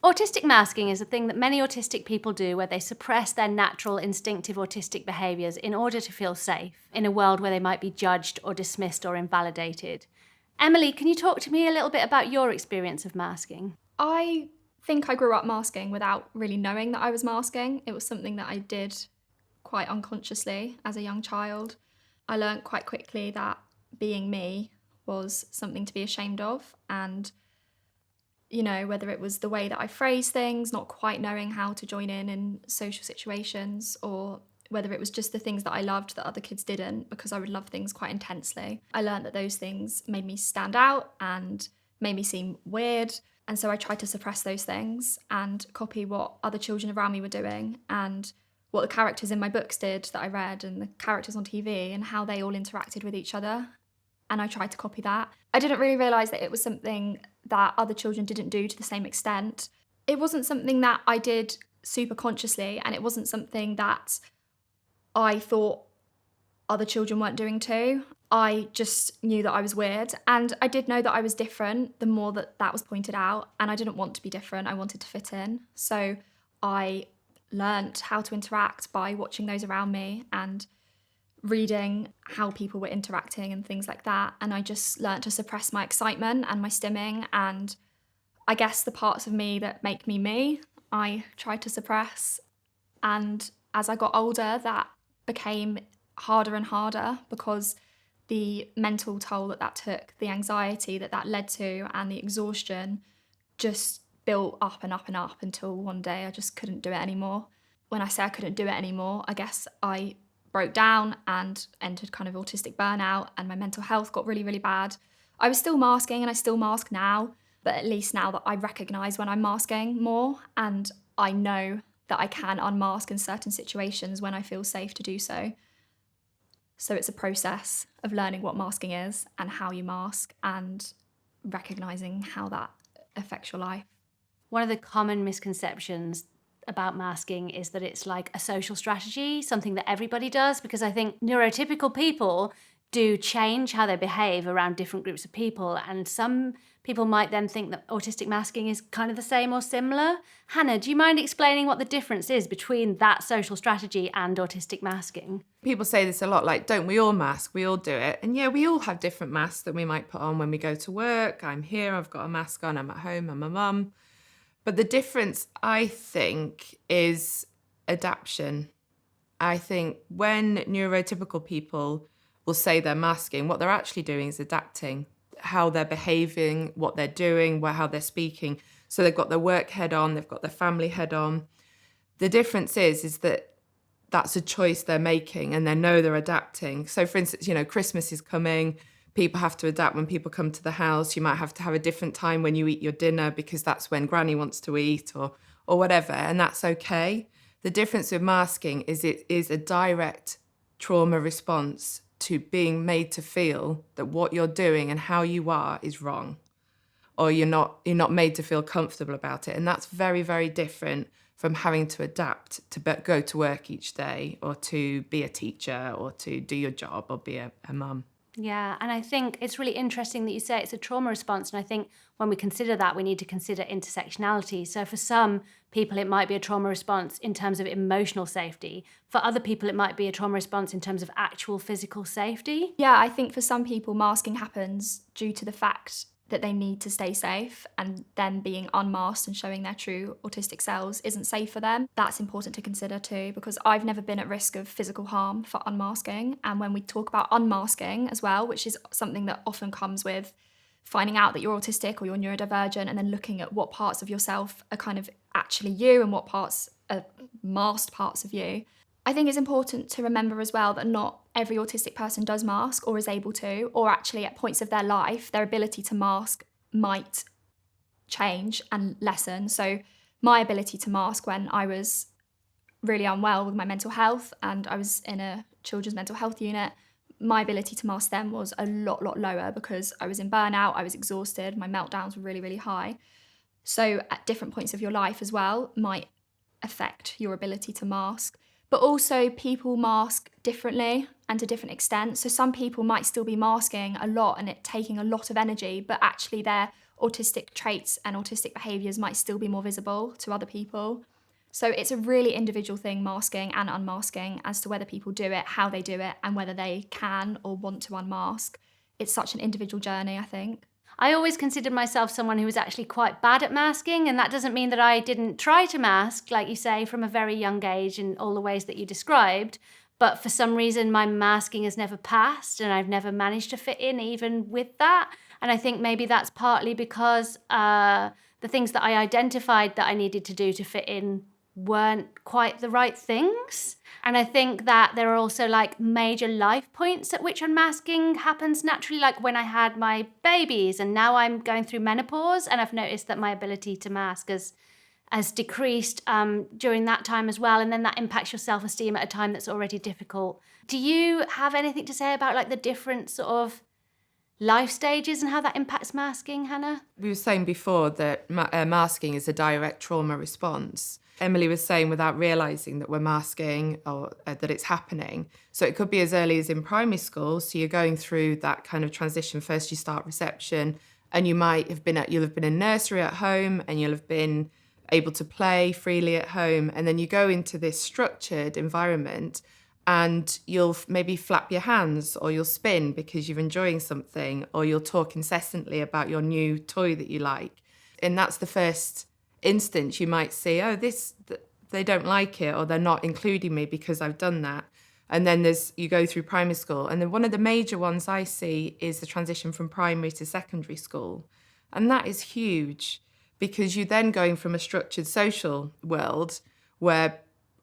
Autistic masking is a thing that many autistic people do where they suppress their natural instinctive autistic behaviours in order to feel safe in a world where they might be judged or dismissed or invalidated. Emily, can you talk to me a little bit about your experience of masking? I think I grew up masking without really knowing that I was masking. It was something that I did quite unconsciously as a young child. I learned quite quickly that being me was something to be ashamed of, and whether it was the way that I phrased things, not quite knowing how to join in social situations, or whether it was just the things that I loved that other kids didn't, because I would love things quite intensely. I learned that those things made me stand out and made me seem weird. And so I tried to suppress those things and copy what other children around me were doing and what the characters in my books did that I read and the characters on TV and how they all interacted with each other. And I tried to copy that. I didn't really realise that it was something that other children didn't do to the same extent. It wasn't something that I did super consciously, and it wasn't something that I thought other children weren't doing too. I just knew that I was weird, and I did know that I was different the more that was pointed out, and I didn't want to be different. I wanted to fit in. So I learnt how to interact by watching those around me and reading how people were interacting and things like that. And I just learnt to suppress my excitement and my stimming, and I guess the parts of me that make me me, I tried to suppress. And as I got older, that became harder and harder because the mental toll that took, the anxiety that led to, and the exhaustion just built up and up and up until one day I just couldn't do it anymore. When I say I couldn't do it anymore, I guess I broke down and entered kind of autistic burnout, and my mental health got really, really bad. I was still masking, and I still mask now, but at least now that I recognise when I'm masking more, and I know that I can unmask in certain situations when I feel safe to do so. So it's a process of learning what masking is and how you mask and recognising how that affects your life. One of the common misconceptions about masking is that it's like a social strategy, something that everybody does, because I think neurotypical people do change how they behave around different groups of people, and some people might then think that autistic masking is kind of the same or similar. Hannah, do you mind explaining what the difference is between that social strategy and autistic masking? People say this a lot, like, don't we all mask? We all do it. And yeah, we all have different masks that we might put on when we go to work. I'm here, I've got a mask on, I'm at home, I'm a mum. But the difference, I think, is adaptation. I think when neurotypical people will say they're masking, what they're actually doing is adapting how they're behaving, what they're doing, how they're speaking. So they've got their work head on, they've got their family head on. The difference is that that's a choice they're making, and they know they're adapting. So for instance, Christmas is coming. People have to adapt when people come to the house. You might have to have a different time when you eat your dinner because that's when Granny wants to eat or whatever, and that's okay. The difference with masking is it is a direct trauma response to being made to feel that what you're doing and how you are is wrong, or you're not made to feel comfortable about it. And that's very, very different from having to adapt to go to work each day, or to be a teacher, or to do your job, or be a mum. Yeah, and I think it's really interesting that you say it's a trauma response. And I think when we consider that, we need to consider intersectionality. So for some people, it might be a trauma response in terms of emotional safety. For other people, it might be a trauma response in terms of actual physical safety. Yeah, I think for some people, masking happens due to the fact that they need to stay safe, and then being unmasked and showing their true autistic selves isn't safe for them. That's important to consider too, because I've never been at risk of physical harm for unmasking. And when we talk about unmasking as well, which is something that often comes with finding out that you're autistic or you're neurodivergent, and then looking at what parts of yourself are kind of actually you and what parts are masked parts of you, I think it's important to remember as well that not every autistic person does mask or is able to, or actually at points of their life, their ability to mask might change and lessen. So my ability to mask when I was really unwell with my mental health and I was in a children's mental health unit, my ability to mask then was a lot lower because I was in burnout, I was exhausted, my meltdowns were really, really high. So at different points of your life as well might affect your ability to mask. But also people mask differently and to different extents. So some people might still be masking a lot and it taking a lot of energy, but actually they're autistic traits and autistic behaviours might still be more visible to other people. So it's a really individual thing, masking and unmasking, as to whether people do it, how they do it, and whether they can or want to unmask. It's such an individual journey, I think. I always considered myself someone who was actually quite bad at masking, and that doesn't mean that I didn't try to mask, like you say, from a very young age in all the ways that you described. But for some reason, my masking has never passed, and I've never managed to fit in even with that. And I think maybe that's partly because the things that I identified that I needed to do to fit in weren't quite the right things. And I think that there are also like major life points at which unmasking happens naturally, like when I had my babies, and now I'm going through menopause, and I've noticed that my ability to mask has decreased during that time as well. And then that impacts your self-esteem at a time that's already difficult. Do you have anything to say about like the different sort of life stages and how that impacts masking, Hannah? We were saying before that masking is a direct trauma response. Emily was saying without realising that we're masking or that it's happening. So it could be as early as in primary school. So you're going through that kind of transition. First you start reception, and you'll have been in nursery at home, and you'll have been able to play freely at home. And then you go into this structured environment, and you'll maybe flap your hands, or you'll spin because you're enjoying something, or you'll talk incessantly about your new toy that you like. And that's the first instance you might see, they don't like it, or they're not including me because I've done that. And then you go through primary school. And then one of the major ones I see is the transition from primary to secondary school. And that is huge, because you're then going from a structured social world where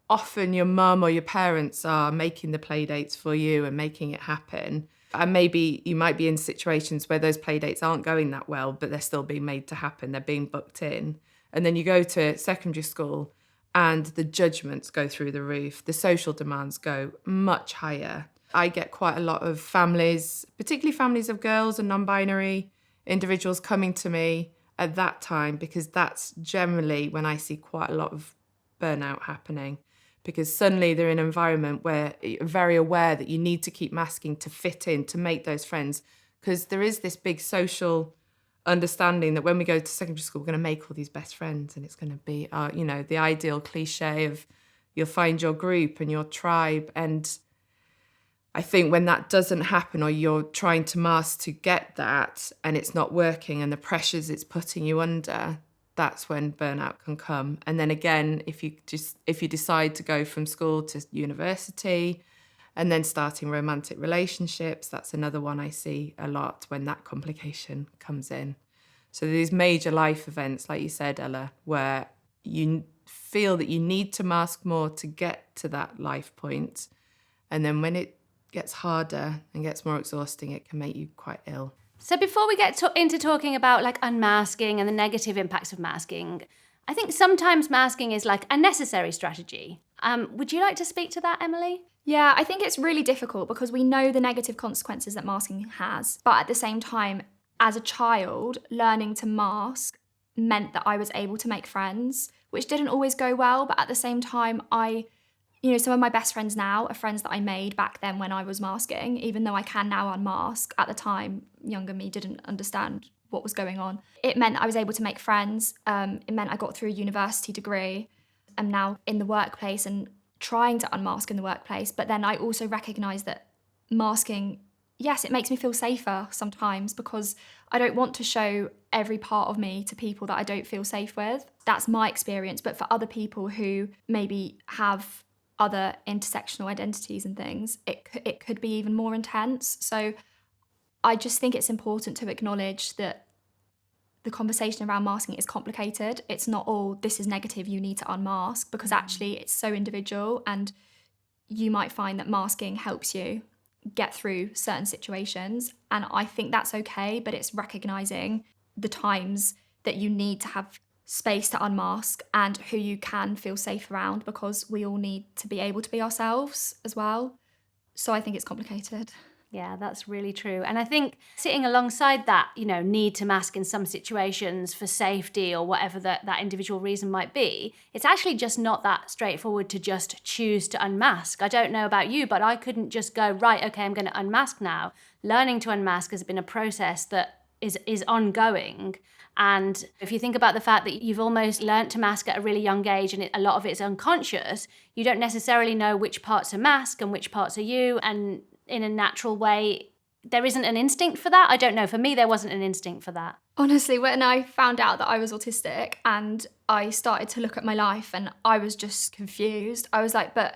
often your mum or your parents are making the play dates for you and making it happen. And maybe you might be in situations where those play dates aren't going that well, but they're still being made to happen. They're being booked in. And then you go to secondary school, and the judgments go through the roof. The social demands go much higher. I get quite a lot of families, particularly families of girls and non-binary individuals, coming to me at that time, because that's generally when I see quite a lot of burnout happening, because suddenly they're in an environment where you're very aware that you need to keep masking to fit in, to make those friends, because there is this big social understanding that when we go to secondary school, we're going to make all these best friends, and it's going to be, the ideal cliche of you'll find your group and your tribe. And I think when that doesn't happen, or you're trying to mask to get that and it's not working, and the pressures it's putting you under, that's when burnout can come. And then again, if you decide to go from school to university and then starting romantic relationships, that's another one I see a lot when that complication comes in. So these major life events, like you said, Ella, where you feel that you need to mask more to get to that life point. And then when it gets harder and gets more exhausting, it can make you quite ill. So before we get into talking about like unmasking and the negative impacts of masking, I think sometimes masking is like a necessary strategy. Would you like to speak to that, Emily? Yeah, I think it's really difficult because we know the negative consequences that masking has. But at the same time, as a child, learning to mask meant that I was able to make friends, which didn't always go well. But at the same time, some of my best friends now are friends that I made back then when I was masking, even though I can now unmask. At the time, younger me didn't understand what was going on. It meant I was able to make friends. It meant I got through a university degree. I'm now in the workplace and trying to unmask in the workplace. But then I also recognise that masking, yes, it makes me feel safer sometimes, because I don't want to show every part of me to people that I don't feel safe with. That's my experience. But for other people who maybe have other intersectional identities and things, it could be even more intense. So I just think it's important to acknowledge that the conversation around masking is complicated. It's not all, this is negative, you need to unmask, because actually it's so individual, and you might find that masking helps you get through certain situations. And I think that's okay, but it's recognising the times that you need to have space to unmask and who you can feel safe around, because we all need to be able to be ourselves as well. So I think it's complicated. Yeah, that's really true. And I think sitting alongside that, need to mask in some situations for safety or whatever that individual reason might be, it's actually just not that straightforward to just choose to unmask. I don't know about you, but I couldn't just go, right, okay, I'm going to unmask now. Learning to unmask has been a process that is ongoing. And if you think about the fact that you've almost learnt to mask at a really young age and a lot of it is unconscious, you don't necessarily know which parts are mask and which parts are you. And in a natural way, there isn't an instinct for that. I don't know. For me, there wasn't an instinct for that. Honestly, when I found out that I was autistic and I started to look at my life and I was just confused, I was like, but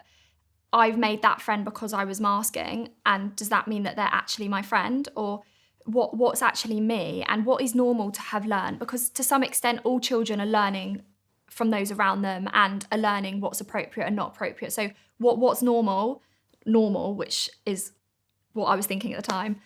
I've made that friend because I was masking, and does that mean that they're actually my friend? Or what's actually me, and what is normal to have learned? Because to some extent, all children are learning from those around them and are learning what's appropriate and not appropriate. So what's normal, which is what I was thinking at the time,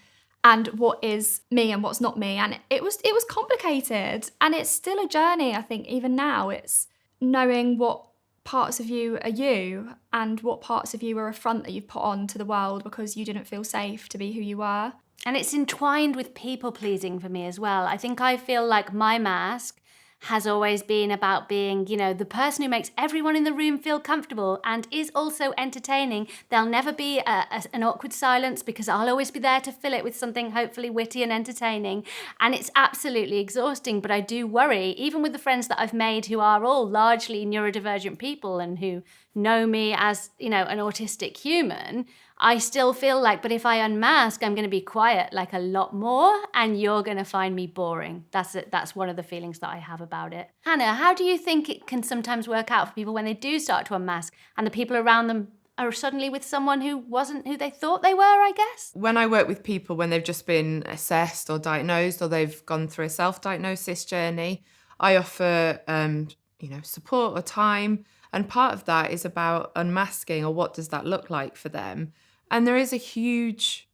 and what is me and what's not me. And it was complicated, and it's still a journey. I think even now it's knowing what parts of you are you and what parts of you are a front that you've put on to the world because you didn't feel safe to be who you were. And it's entwined with people pleasing for me as well. I feel like my mask has always been about being, the person who makes everyone in the room feel comfortable and is also entertaining. There'll never be an awkward silence because I'll always be there to fill it with something hopefully witty and entertaining. And it's absolutely exhausting, but I do worry, even with the friends that I've made who are all largely neurodivergent people and who know me as, an autistic human, I still feel like, but if I unmask, I'm going to be quiet like a lot more and you're going to find me boring. That's one of the feelings that I have about it. Hannah, how do you think it can sometimes work out for people when they do start to unmask and the people around them are suddenly with someone who wasn't who they thought they were, I guess? When I work with people when they've just been assessed or diagnosed or they've gone through a self-diagnosis journey, I offer, support or time. And part of that is about unmasking, or what does that look like for them? And there is a huge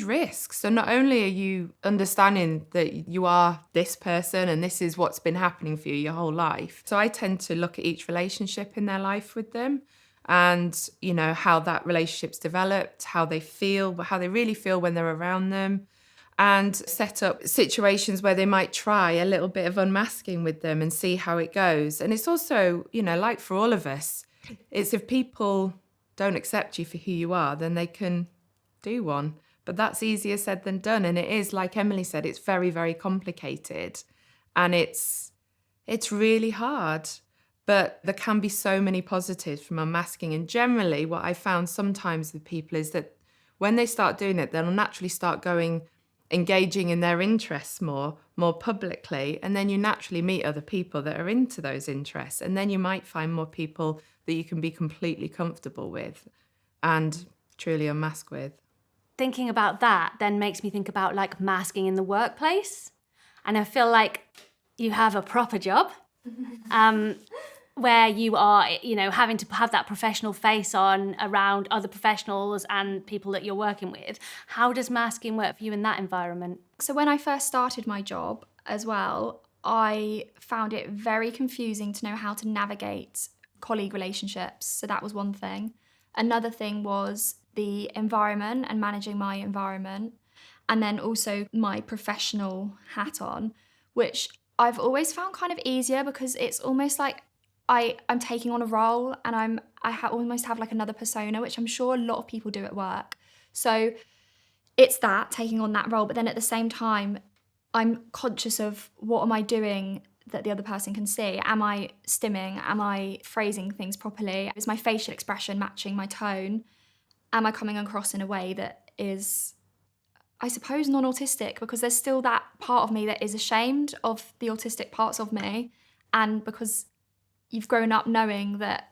risk. So not only are you understanding that you are this person and this is what's been happening for you your whole life. So I tend to look at each relationship in their life with them and, how that relationship's developed, how they feel, how they really feel when they're around them, and set up situations where they might try a little bit of unmasking with them and see how it goes. And it's also, like for all of us, it's if people don't accept you for who you are, then they can do one. But that's easier said than done. And it is, like Emily said, it's very, very complicated. And it's really hard. But there can be so many positives from unmasking. And generally, what I found sometimes with people is that when they start doing it, they'll naturally start engaging in their interests more publicly. And then you naturally meet other people that are into those interests. And then you might find more people that you can be completely comfortable with and truly unmask with. Thinking about that then makes me think about like masking in the workplace. And I feel like you have a proper job where you are, having to have that professional face on around other professionals and people that you're working with. How does masking work for you in that environment? So when I first started my job as well, I found it very confusing to know how to navigate colleague relationships. So that was one thing. Another thing was the environment and managing my environment. And then also my professional hat on, which I've always found kind of easier because it's almost like I'm taking on a role and almost have like another persona, which I'm sure a lot of people do at work. So it's that, taking on that role. But then at the same time, I'm conscious of what am I doing that the other person can see? Am I stimming? Am I phrasing things properly? Is my facial expression matching my tone? Am I coming across in a way that is, I suppose, non-autistic? Because there's still that part of me that is ashamed of the autistic parts of me. And because you've grown up knowing that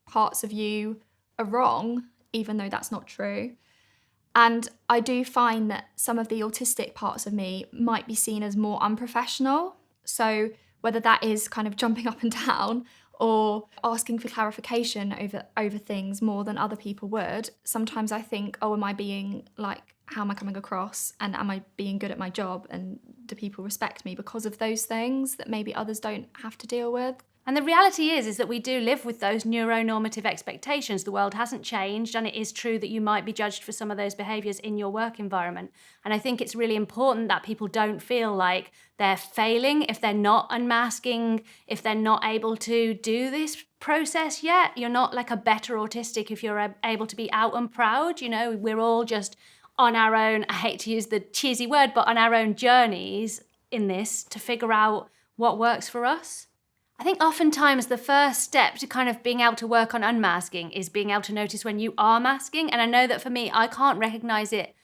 parts of you are wrong, even though that's not true. And I do find that some of the autistic parts of me might be seen as more unprofessional. So whether that is kind of jumping up and down or asking for clarification over things more than other people would, sometimes I think, oh, am I being like, how am I coming across? And am I being good at my job? And do people respect me because of those things that maybe others don't have to deal with? And the reality is that we do live with those neuronormative expectations. The world hasn't changed, and it is true that you might be judged for some of those behaviours in your work environment. And I think it's really important that people don't feel like they're failing if they're not unmasking, if they're not able to do this process yet. You're not like a better autistic if you're able to be out and proud. We're all just on our own, I hate to use the cheesy word, but on our own journeys in this to figure out what works for us. I think oftentimes the first step to kind of being able to work on unmasking is being able to notice when you are masking. And I know that for me, I can't recognize it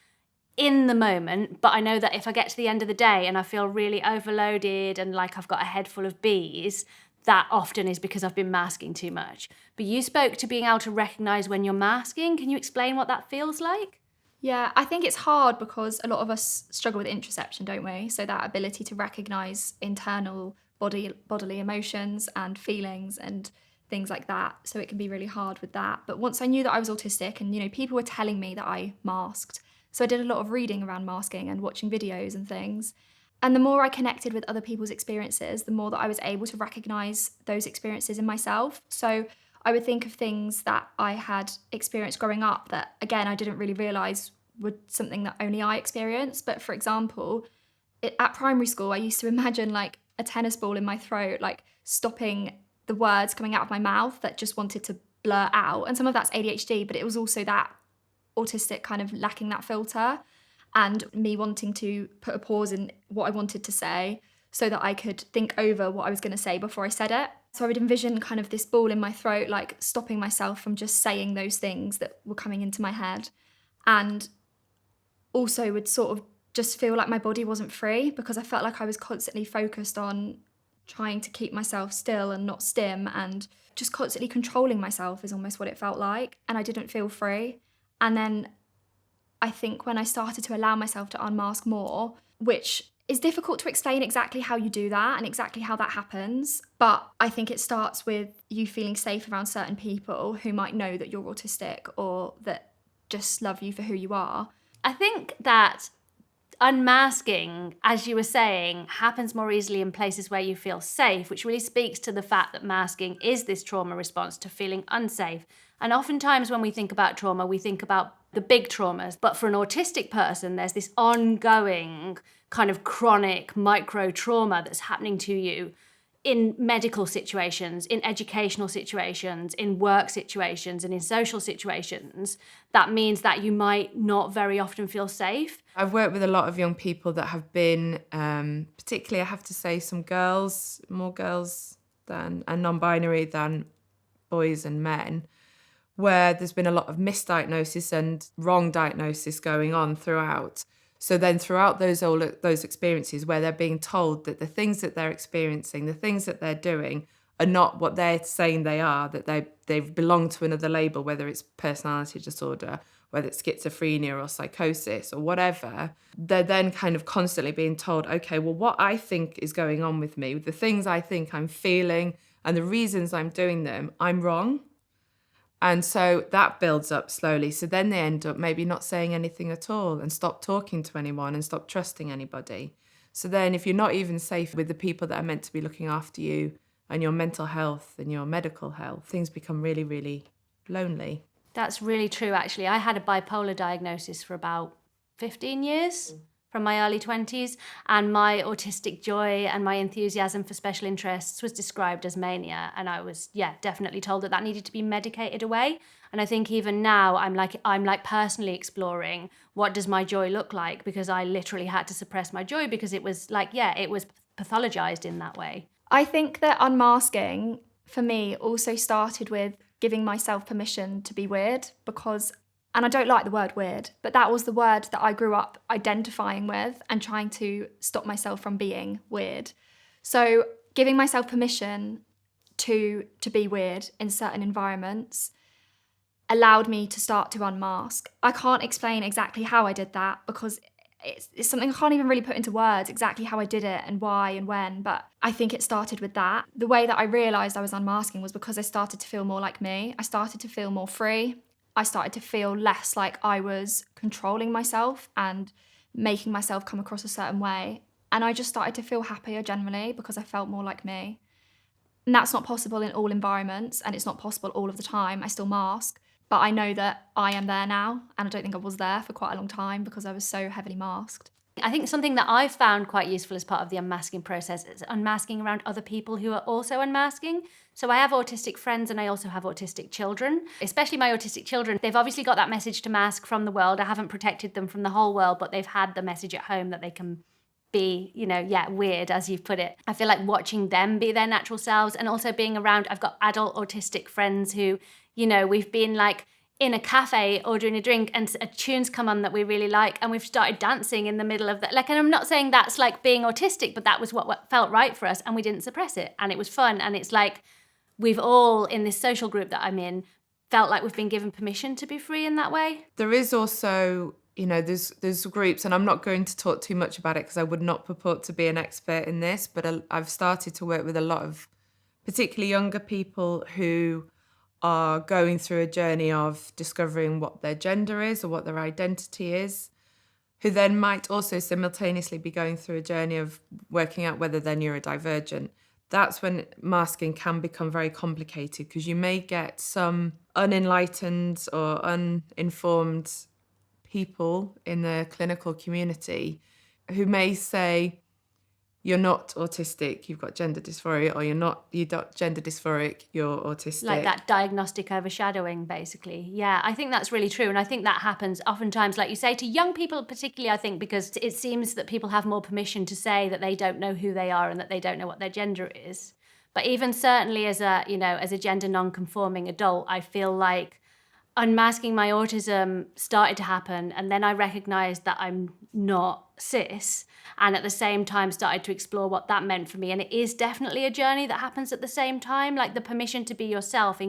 in the moment, but I know that if I get to the end of the day and I feel really overloaded and like I've got a head full of bees, that often is because I've been masking too much. But you spoke to being able to recognize when you're masking. Can you explain what that feels like? Yeah, I think it's hard because a lot of us struggle with interoception, don't we? So that ability to recognize internal bodily emotions and feelings and things like that. So it can be really hard with that. But once I knew that I was autistic and, people were telling me that I masked, so I did a lot of reading around masking and watching videos and things. And the more I connected with other people's experiences, the more that I was able to recognize those experiences in myself. So I would think of things that I had experienced growing up that, again, I didn't really realise were something that only I experienced. But for example, at primary school, I used to imagine like a tennis ball in my throat, like stopping the words coming out of my mouth that just wanted to blur out. And some of that's ADHD, but it was also that autistic kind of lacking that filter and me wanting to put a pause in what I wanted to say so that I could think over what I was going to say before I said it. So I would envision kind of this ball in my throat, like stopping myself from just saying those things that were coming into my head. And also would sort of just feel like my body wasn't free because I felt like I was constantly focused on trying to keep myself still and not stim, and just constantly controlling myself is almost what it felt like. And I didn't feel free. And then I think when I started to allow myself to unmask more, which is difficult to explain exactly how you do that and exactly how that happens, but I think it starts with you feeling safe around certain people who might know that you're autistic or that just love you for who you are. I think that unmasking, as you were saying, happens more easily in places where you feel safe, which really speaks to the fact that masking is this trauma response to feeling unsafe. And oftentimes when we think about trauma, we think about the big traumas. But for an autistic person, there's this ongoing kind of chronic micro trauma that's happening to you in medical situations, in educational situations, in work situations, and in social situations. That means that you might not very often feel safe. I've worked with a lot of young people that have been, particularly, I have to say, some girls, more girls than and non-binary than boys and men, where there's been a lot of misdiagnosis and wrong diagnosis going on throughout. So then throughout those experiences where they're being told that the things that they're experiencing, the things that they're doing are not what they're saying they are, that they've belonged to another label, whether it's personality disorder, whether it's schizophrenia or psychosis or whatever, they're then kind of constantly being told, okay, well, what I think is going on with me, the things I think I'm feeling and the reasons I'm doing them, I'm wrong. And so that builds up slowly. So then they end up maybe not saying anything at all and stop talking to anyone and stop trusting anybody. So then if you're not even safe with the people that are meant to be looking after you and your mental health and your medical health, things become really, really lonely. That's really true, actually. I had a bipolar diagnosis for about 15 years. From my early 20s, and my autistic joy and my enthusiasm for special interests was described as mania, and I was definitely told that needed to be medicated away. And I think even now I'm like personally exploring what does my joy look like, because I literally had to suppress my joy because it was it was pathologized in that way. I think that unmasking for me also started with giving myself permission to be weird, and I don't like the word weird, but that was the word that I grew up identifying with and trying to stop myself from being weird. So giving myself permission to be weird in certain environments allowed me to start to unmask. I can't explain exactly how I did that because it's something I can't even really put into words exactly how I did it and why and when, but I think it started with that. The way that I realised I was unmasking was because I started to feel more like me. I started to feel more free. I started to feel less like I was controlling myself and making myself come across a certain way. And I just started to feel happier generally because I felt more like me. And that's not possible in all environments, and it's not possible all of the time. I still mask, but I know that I am there now, and I don't think I was there for quite a long time because I was so heavily masked. I think something that I've found quite useful as part of the unmasking process is unmasking around other people who are also unmasking. So I have autistic friends and I also have autistic children, especially my autistic children. They've obviously got that message to mask from the world. I haven't protected them from the whole world, but they've had the message at home that they can be, weird, as you've put it. I feel like watching them be their natural selves, and also being around, I've got adult autistic friends who, we've been like in a cafe ordering a drink and a tune's come on that we really like and we've started dancing in the middle of that. And I'm not saying that's like being autistic, but that was what felt right for us and we didn't suppress it and it was fun. And it's like we've all, in this social group that I'm in, felt like we've been given permission to be free in that way. There is also, there's groups, and I'm not going to talk too much about it because I would not purport to be an expert in this, but I've started to work with a lot of particularly younger people who are going through a journey of discovering what their gender is or what their identity is, who then might also simultaneously be going through a journey of working out whether they're neurodivergent. That's when masking can become very complicated, because you may get some unenlightened or uninformed people in the clinical community who may say, you're not autistic, you've got gender dysphoria, or you're not gender dysphoric, you're autistic. Like that diagnostic overshadowing, basically. Yeah, I think that's really true. And I think that happens oftentimes, like you say, to young people particularly, I think, because it seems that people have more permission to say that they don't know who they are and that they don't know what their gender is. But even certainly as a gender non-conforming adult, I feel like unmasking my autism started to happen, and then I recognized that I'm not cis, and at the same time started to explore what that meant for me. And it is definitely a journey that happens at the same time. Like the permission to be yourself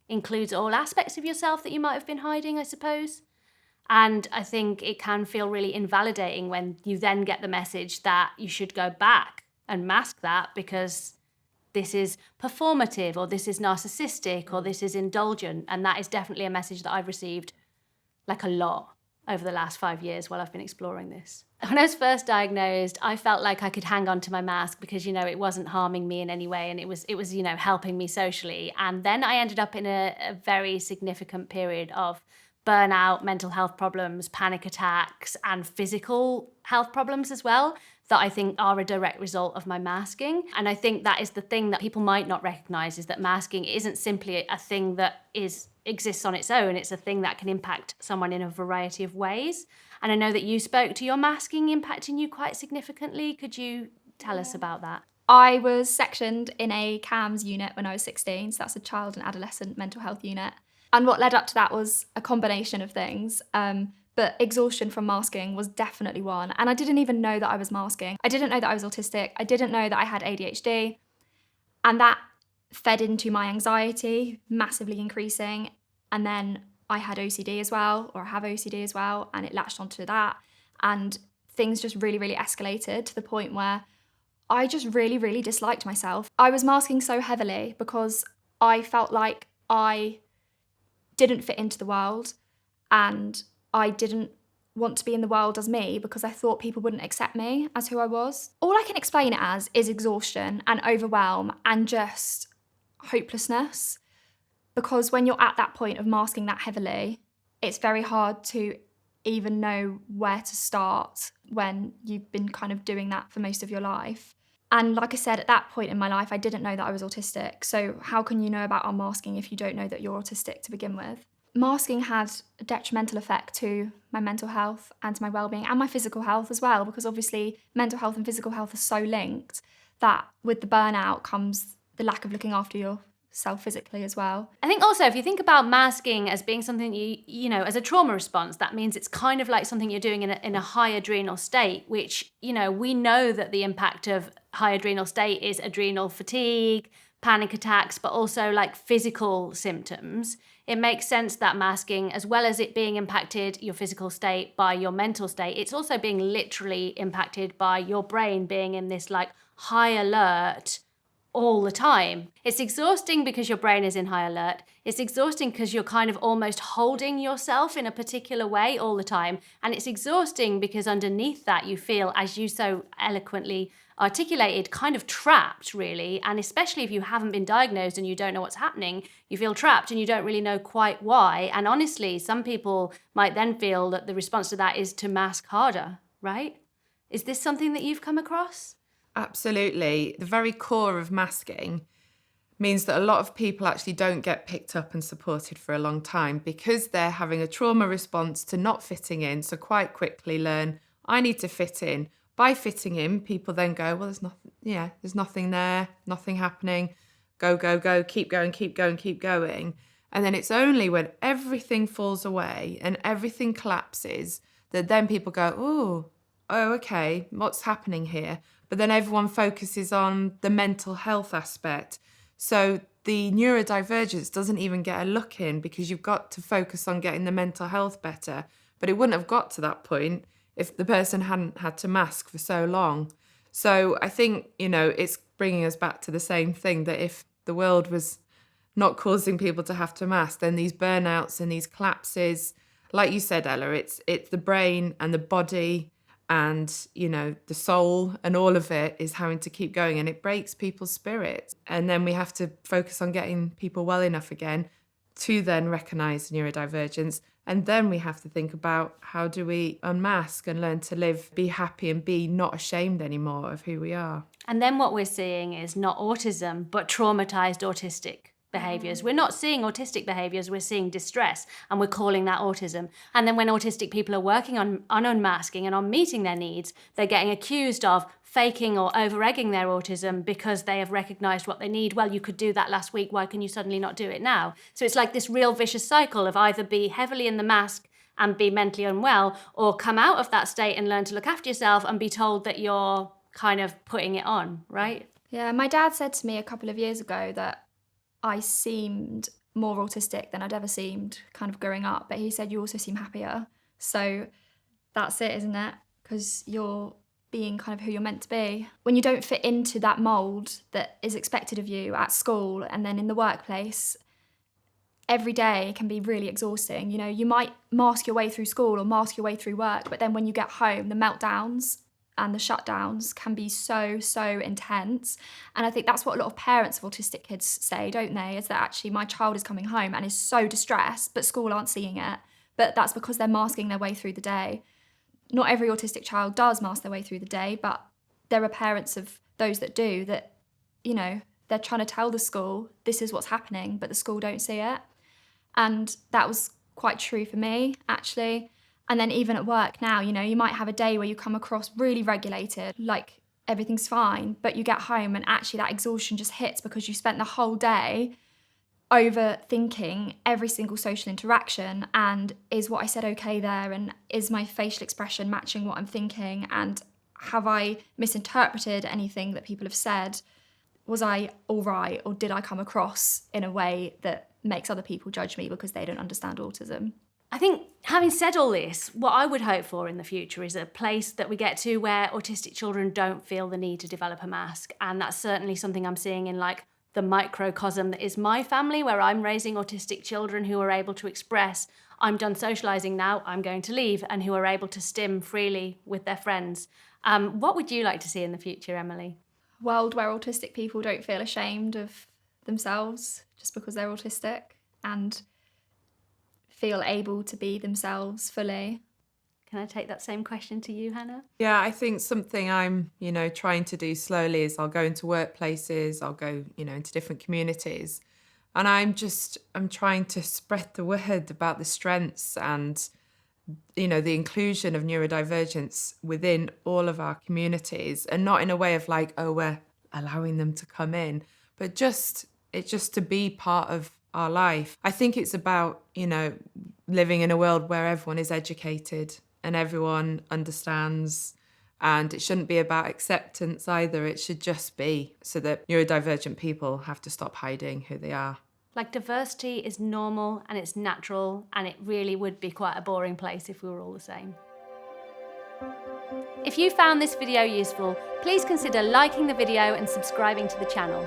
includes all aspects of yourself that you might have been hiding, I suppose. And I think it can feel really invalidating when you then get the message that you should go back and mask that because this is performative, or this is narcissistic, or this is indulgent. And that is definitely a message that I've received like a lot over the last 5 years while I've been exploring this. When I was first diagnosed, I felt like I could hang on to my mask because, it wasn't harming me in any way, and it was helping me socially. And then I ended up in a very significant period of burnout, mental health problems, panic attacks, and physical health problems as well, that I think are a direct result of my masking. And I think that is the thing that people might not recognize, is that masking isn't simply a thing that exists on its own. It's a thing that can impact someone in a variety of ways. And I know that you spoke to your masking impacting you quite significantly. Could you tell us about that? I was sectioned in a CAMS unit when I was 16, so that's a child and adolescent mental health unit. And what led up to that was a combination of things. But exhaustion from masking was definitely one. And I didn't even know that I was masking. I didn't know that I was autistic. I didn't know that I had ADHD. And that fed into my anxiety, massively increasing. And then I had OCD as well, or I have OCD as well, and it latched onto that. And things just really, really escalated to the point where I just really, really disliked myself. I was masking so heavily because I felt like I didn't fit into the world, and I didn't want to be in the world as me because I thought people wouldn't accept me as who I was. All I can explain it as is exhaustion and overwhelm and just hopelessness. Because when you're at that point of masking that heavily, it's very hard to even know where to start when you've been kind of doing that for most of your life. And like I said, at that point in my life, I didn't know that I was autistic. So how can you know about unmasking if you don't know that you're autistic to begin with? Masking had a detrimental effect to my mental health and to my wellbeing and my physical health as well, because obviously mental health and physical health are so linked that with the burnout comes the lack of looking after yourself physically as well. I think also if you think about masking as being something as a trauma response, that means it's kind of like something you're doing in a high adrenal state, which, we know that the impact of high adrenal state is adrenal fatigue, panic attacks, but also like physical symptoms. It makes sense that masking, as well as it being impacted your physical state by your mental state, it's also being literally impacted by your brain being in this like high alert all the time. It's exhausting because your brain is in high alert. It's exhausting because you're kind of almost holding yourself in a particular way all the time. And it's exhausting because underneath that you feel, as you so eloquently articulated, kind of trapped, really. And especially if you haven't been diagnosed and you don't know what's happening, you feel trapped and you don't really know quite why. And honestly, some people might then feel that the response to that is to mask harder, right? Is this something that you've come across? Absolutely. The very core of masking means that a lot of people actually don't get picked up and supported for a long time because they're having a trauma response to not fitting in. So quite quickly learn, I need to fit in. By fitting in, people then go, well, there's nothing there, nothing happening. Go, go, go, keep going, keep going, keep going. And then it's only when everything falls away and everything collapses that then people go, oh, okay, what's happening here? But then everyone focuses on the mental health aspect. So the neurodivergence doesn't even get a look in because you've got to focus on getting the mental health better. But it wouldn't have got to that point if the person hadn't had to mask for so long. So I think, it's bringing us back to the same thing, that if the world was not causing people to have to mask, then these burnouts and these collapses, like you said, Ella, it's the brain and the body and, the soul and all of it is having to keep going, and it breaks people's spirits. And then we have to focus on getting people well enough again to then recognise neurodivergence. And then we have to think about, how do we unmask and learn to live, be happy and be not ashamed anymore of who we are. And then what we're seeing is not autism, but traumatised autistic behaviours. We're not seeing autistic behaviours, we're seeing distress, and we're calling that autism. And then when autistic people are working on unmasking and on meeting their needs, they're getting accused of faking or over-egging their autism because they have recognised what they need. Well, you could do that last week, why can you suddenly not do it now? So it's like this real vicious cycle of either be heavily in the mask and be mentally unwell, or come out of that state and learn to look after yourself and be told that you're kind of putting it on, right? Yeah, my dad said to me a couple of years ago that I seemed more autistic than I'd ever seemed kind of growing up, but he said you also seem happier. So that's it, isn't it? Because you're being kind of who you're meant to be. When you don't fit into that mould that is expected of you at school and then in the workplace, every day can be really exhausting. You might mask your way through school or mask your way through work, but then when you get home, the meltdowns and the shutdowns can be so, so intense. And I think that's what a lot of parents of autistic kids say, don't they? Is that actually my child is coming home and is so distressed, but school aren't seeing it. But that's because they're masking their way through the day. Not every autistic child does mask their way through the day, but there are parents of those that do, that, they're trying to tell the school, this is what's happening, but the school don't see it. And that was quite true for me, actually. And then even at work now, you might have a day where you come across really regulated, like everything's fine, but you get home and actually that exhaustion just hits because you spent the whole day overthinking every single social interaction, and is what I said okay there, and is my facial expression matching what I'm thinking, and have I misinterpreted anything that people have said? Was I all right, or did I come across in a way that makes other people judge me because they don't understand autism? I think, having said all this, what I would hope for in the future is a place that we get to where autistic children don't feel the need to develop a mask. And that's certainly something I'm seeing in like the microcosm that is my family, where I'm raising autistic children who are able to express, I'm done socialising now, I'm going to leave, and who are able to stim freely with their friends. What would you like to see in the future, Emily? A world where autistic people don't feel ashamed of themselves just because they're autistic, and feel able to be themselves fully. Can I take that same question to you, Hannah? Yeah, I think something I'm, trying to do slowly is I'll go into workplaces, I'll go, into different communities. And I'm trying to spread the word about the strengths and, the inclusion of neurodivergence within all of our communities, and not in a way of like, oh, we're allowing them to come in, but it's just to be part of our life. I think it's about, living in a world where everyone is educated and everyone understands, and it shouldn't be about acceptance either. It should just be so that neurodivergent people have to stop hiding who they are. Like, diversity is normal and it's natural, and it really would be quite a boring place if we were all the same. If you found this video useful, please consider liking the video and subscribing to the channel.